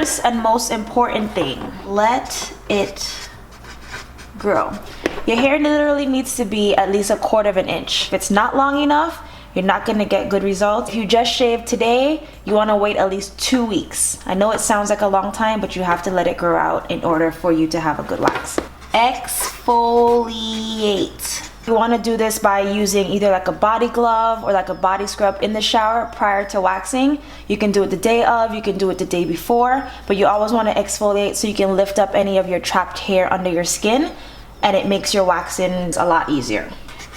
first and most important thing, let it grow. Your hair literally needs to be at least 1/4 of an inch. If it's not long enough, you're not gonna get good results. If you just shaved today, you wanna wait at least 2 weeks. I know it sounds like a long time, but you have to let it grow out in order for you to have a good wax. Exfoliate. You wanna do this by using either like a body glove or like a body scrub in the shower prior to waxing. You can do it the day of, you can do it the day before, but you always wanna exfoliate so you can lift up any of your trapped hair under your skin, and it makes your waxing a lot easier.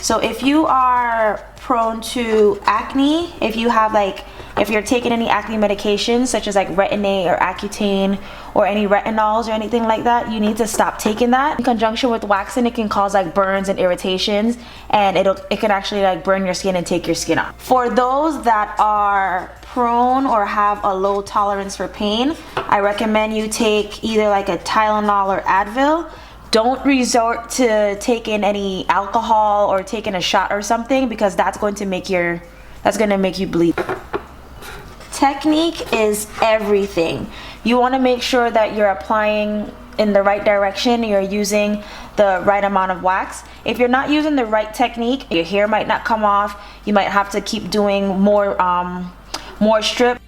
So if you are prone to acne, if you're taking any acne medications such as like Renee or Accutane or any retinols or anything like that, you need to stop taking that. In conjunction with waxing, it can cause like burns and irritations, and it can actually like burn your skin and take your skin off. For those that are prone or have a low tolerance for pain, I recommend you take either like a Tylenol or Advil. Don't resort to taking any alcohol or taking a shot or something, because that's going to make you bleed. Technique is everything. You want to make sure that you're applying in the right direction, you're using the right amount of wax. If you're not using the right technique, your hair might not come off. You might have to keep doing more strip.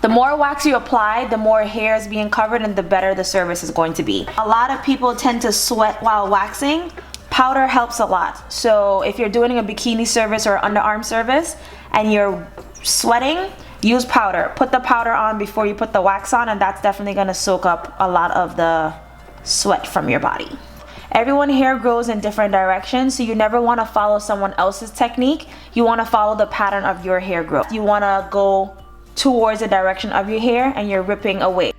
The more wax you apply, the more hair is being covered and the better the service is going to be. A lot of people tend to sweat while waxing. Powder helps a lot. So if you're doing a bikini service or underarm service and you're sweating, use powder. Put the powder on before you put the wax on, and that's definitely going to soak up a lot of the sweat from your body. Everyone's hair grows in different directions, so you never want to follow someone else's technique. You want to follow the pattern of your hair growth. You want to go towards the direction of your hair and you're ripping away.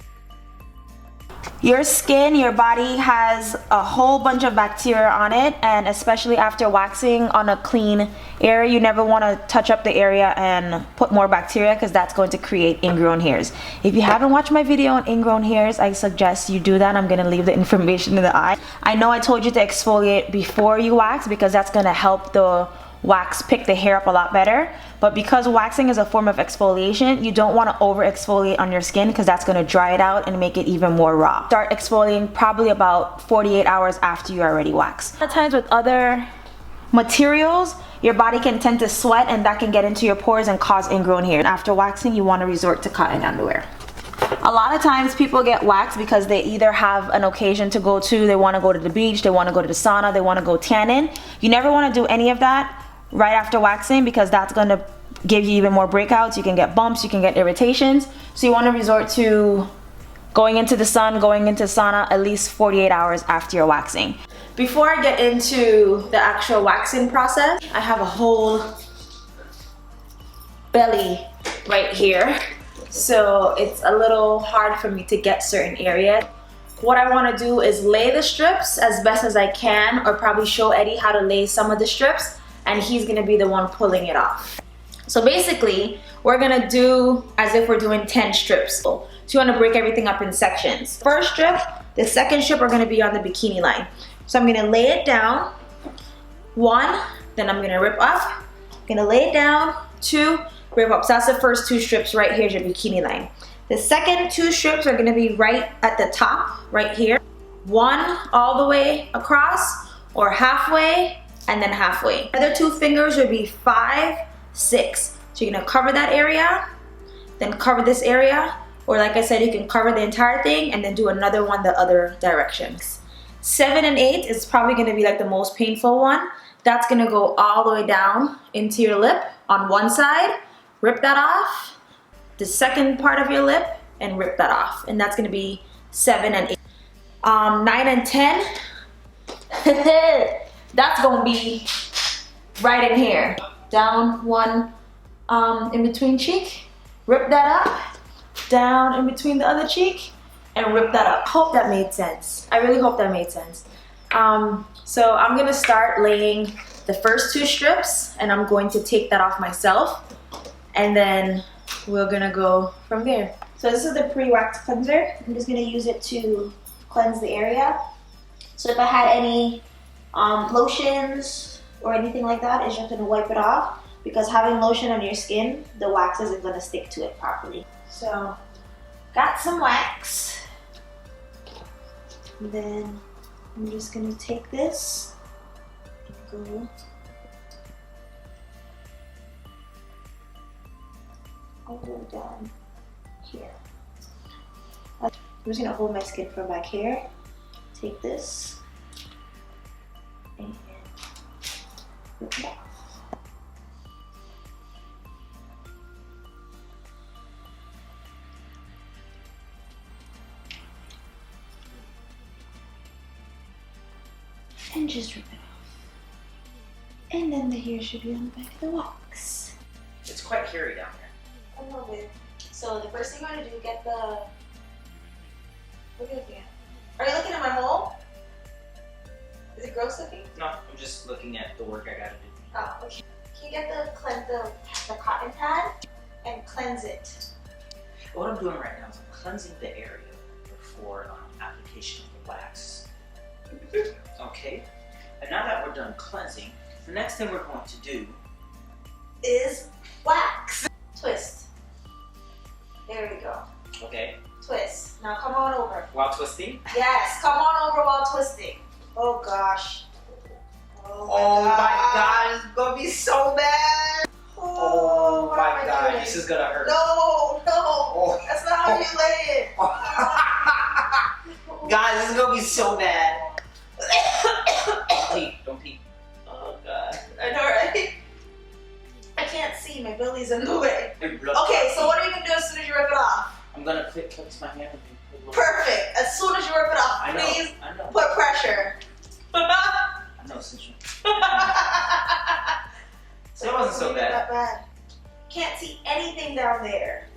Your skin, your body has a whole bunch of bacteria on it, and especially after waxing on a clean area, you never want to touch up the area and put more bacteria, because that's going to create ingrown hairs. If you haven't watched my video on ingrown hairs, I suggest you do that. I'm going to leave the information in the eye. I know I told you to exfoliate before you wax, because that's going to help the wax pick the hair up a lot better, but because waxing is a form of exfoliation, you don't want to over exfoliate on your skin, because that's going to dry it out and make it even more raw. Start exfoliating probably about 48 hours after you already wax. A lot of times with other materials, your body can tend to sweat, and that can get into your pores and cause ingrown hair. After waxing, you want to resort to cotton underwear. A lot of times people get waxed because they either have an occasion to go to, they want to go to the beach, they want to go to the sauna, they want to go tanning. You never want to do any of that right after waxing, because that's going to give you even more breakouts. You can get bumps, you can get irritations. So you want to resort to going into the sun, going into sauna at least 48 hours after your waxing. Before I get into the actual waxing process, I have a whole belly right here. So it's a little hard for me to get certain areas. What I want to do is lay the strips as best as I can, or probably show Eddie how to lay some of the strips, and he's going to be the one pulling it off. So basically, we're going to do as if we're doing 10 strips. So you want to break everything up in sections. First strip, the second strip are going to be on the bikini line. So I'm going to lay it down, 1, then I'm going to rip up, I'm going to lay it down, 2, rip up. So that's the first 2 strips right here is your bikini line. The second 2 strips are going to be right at the top, right here. 1 all the way across, or halfway, and then halfway. The other 2 fingers would be 5, 6. So you're gonna cover that area, then cover this area, or like I said, you can cover the entire thing and then do another one the other direction. 7 and 8 is probably gonna be like the most painful one. That's gonna go all the way down into your lip on one side, rip that off, the second part of your lip, and rip that off. And that's gonna be 7 and 8. 9 and 10, that's gonna be right in here. Down one in between cheek, rip that up, down in between the other cheek, and rip that up. Hope that made sense. I really hope that made sense. So I'm gonna start laying the first 2 strips, and I'm going to take that off myself, and then we're gonna go from there. So this is the pre-wax cleanser. I'm just gonna use it to cleanse the area. So if I had any lotions or anything like that, it's just gonna wipe it off, because having lotion on your skin, the wax isn't going to stick to it properly. So, got some wax. And then I'm just going to take this and go all the way down here. I'm just going to hold my skin from back here. Take this and rip it off. And just rip it off. And then the hair should be on the back of the wax. It's quite hairy down there. A little bit. So the first thing you want to do, get the... What are you looking at? Are you looking at my hole? Is it gross looking? No, I'm just looking at the work I gotta do. Oh, okay. Can you get the cotton pad and cleanse it? What I'm doing right now is I'm cleansing the area before application of the wax. Okay, and now that we're done cleansing, the next thing we're going to do is wax. Twist. There we go. Okay. Twist. Now come on over. While twisting? Yes, come on over while twisting. Oh gosh. Oh my god, it's gonna be so bad. Oh my god, this is gonna hurt. No, that's not how you lay it. Guys, this is gonna be so bad. Don't peek. Oh god. I know, right? I can't see, my belly's in the way. Okay, so what are you gonna do as soon as you rip it off? I'm gonna fix my hand. Perfect. As soon as you rip it off, please put pressure. I know, since you. So it wasn't so bad. Not bad. Can't see anything down there.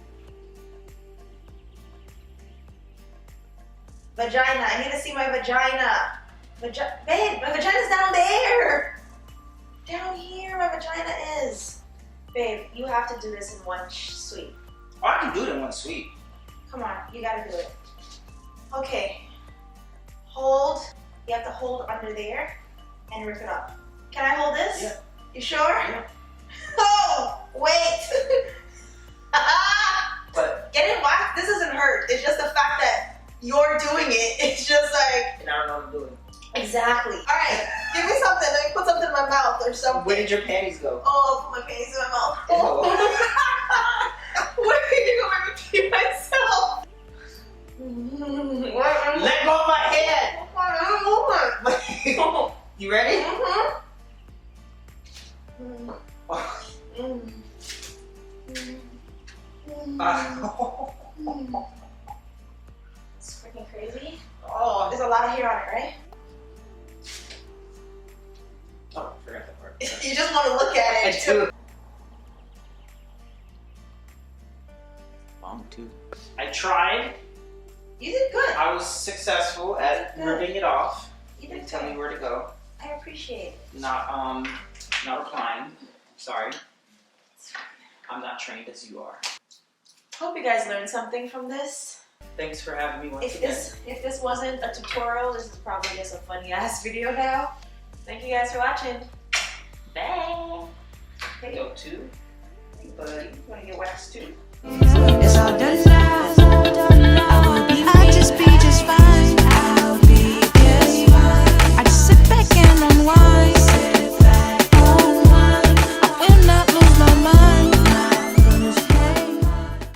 Vagina. I need to see my vagina. Babe, my vagina's down there. Down here, my vagina is. Babe, you have to do this in one sweep. Oh, I can do it in one sweep. Come on, you gotta do it. Okay. Hold. You have to hold under there and rip it up. Can I hold this? Yeah. You sure? Yeah. Oh, wait. But getting waxed, this doesn't hurt. It's just the fact that you're doing it. It's just like. and I don't know what I'm doing. Exactly. All right, give me something. Let me put something in my mouth or something. Where did your panties go? Oh, I'll put my panties in my mouth. Oh. Where are you going to pee myself? Let go of my head. You ready? It's freaking crazy. Oh, There's a lot of hair on it, right? oh, I forgot that part. You just want to look at it. I do. Long too. I tried. You did good. I was successful at ripping it off. You They did tell me good. where to go. I appreciate it. Not applying. Sorry. I'm not trained as you are. Hope you guys learned something from this. Thanks for having me once If again. this wasn't a tutorial, this is probably just a funny ass video now. Thank you guys for watching. Bye. Hey, Go to. buddy, you wanna get waxed too? It's all dirty slide.